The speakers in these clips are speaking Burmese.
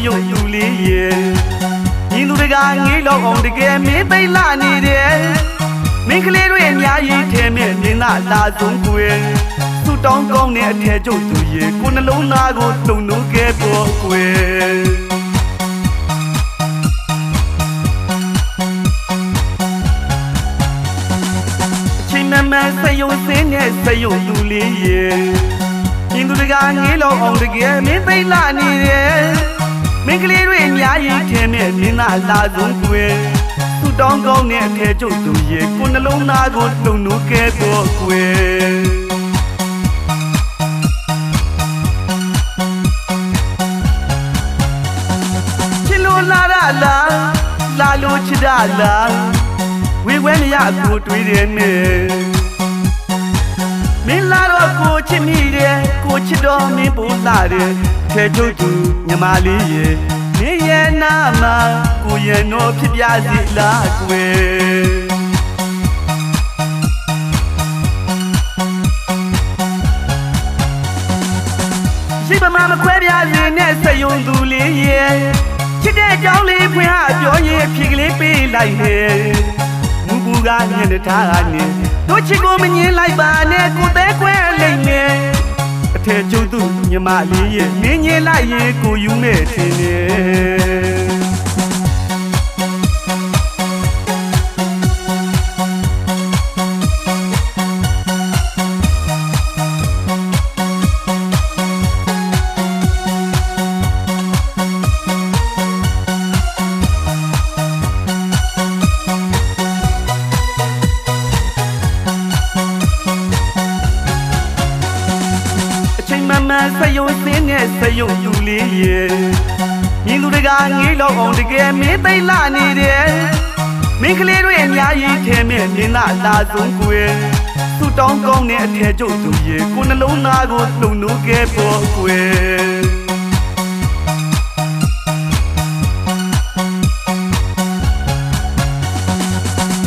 ယုံလူလေးရဲ့ညီသူတွေကငေးလောက်အောင်တကယ်မင်းသိလာနေတယ်မင်းကလေးတွေအများကြီးထဲမဲ့မြင်သာလာဆုံးကွယ်သူ့တောင်းကောင်းတဲ့အထက်ကျုပ်သူရဲ့ကိုနှလုံးသားကိုတုံနိုးခဲ့ပေါ်ကွယ်ချိန်မစယုံစင်းနဲ့စယုံလူလေးရဲ့ညီသူတွေကငေးလောက်အောင်တကယ်မင်းသိလာနေတယ်မင်းကလေးတွေအများကြီးထဲမဲ့မြင်သာလာဆုံးကွယ်သူ့တောင်းကောင်းတဲ့အထက်ကျုပ်သူရဲ့ကိုနှလုံးသားကိုတုံနိုးခဲ့ပေါ်ကွယ်လာလို့ချစ်တာလားဝေဝဲမရကိုတွေးတယ်နဲ့မင်းလာတော့ကိုချစ်မိတယ်ကိုချစ်တော့မင်းပို့လာတယ်ထဲကျုပ်သူညီမလေးရဲ့မင်းရဲ့နာမှာကိုရဲ့တော့ဖြစ်ပြစီလားကွယ်ရှိပါမခွဲပြားစီနဲ့စယုံသူလေးရဲ့ချစ်တဲ့ကြောင်းလေးဖွင့်ဟာပြောရင်ဖြေကလေးပေးလိုက်ဟဲ့မူပူကညနေထားကနေတို့ချစ်ကိုမငင်းလိုက်ပါနဲ့ကိုသေးခွဲလိမ့်မယ်အထက်ကျုပ်သူညီမလေးရဲ့မင်းငင်းလိုက်ရင်ကိုယူမဲ့ထင်တယ်စယုံစင်းနဲ့စယုံလူလေးရဲ့ညီသူတွေကငေးလောက်အောင်တကယ်မင်းသိလာနေတယ်မင်းကလေးတွေအများကြီးထဲမဲ့မြင်သာလာဆုံးကွယ်သူ့တောင်းကောင်းတဲ့အထက်ကျုပ်သူရဲ့ကိုနှလုံးသားကိုတုံနိုးခဲ့ပေါ်ကွယ်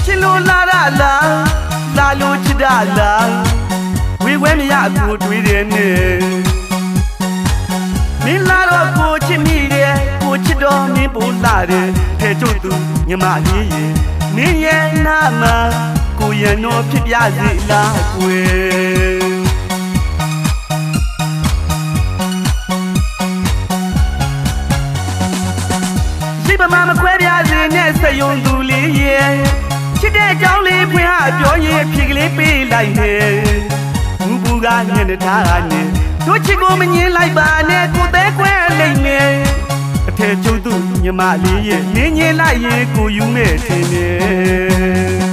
ချစ်လို့လာလို့ချစ်တာလားဝေဝဲမရကိုတွေးတယ်နဲ့မင်းလာတော့ကိုချစ်မိတယ်ကိုချစ်တော့မင်းပို့လာတယ်ထဲကျုပ်သူညီမလေးရဲ့မင်းရဲ့နာမှာကိုရဲ့တော့ဖြစ်ပြစီလားကွယ်ရှိပါမခွဲပြားစီနဲ့စယုံသူလေးရဲ့ချစ်တဲ့ကြောင်းလေးဖွင့်ဟာပြောရင်ဖြေကလေးပေးလိုက်ဟဲ့မူပူကညနေထားကနေတို့ချစ်ကိုမငင်းလိုက်ပါနဲ့ကိုသေးခွဲလိမ့်မယ်အထက်ကျုပ်သူညီမလေးရဲ့ငင်းလိုက်ရင်ကိုယူမဲ့ထင်တယ်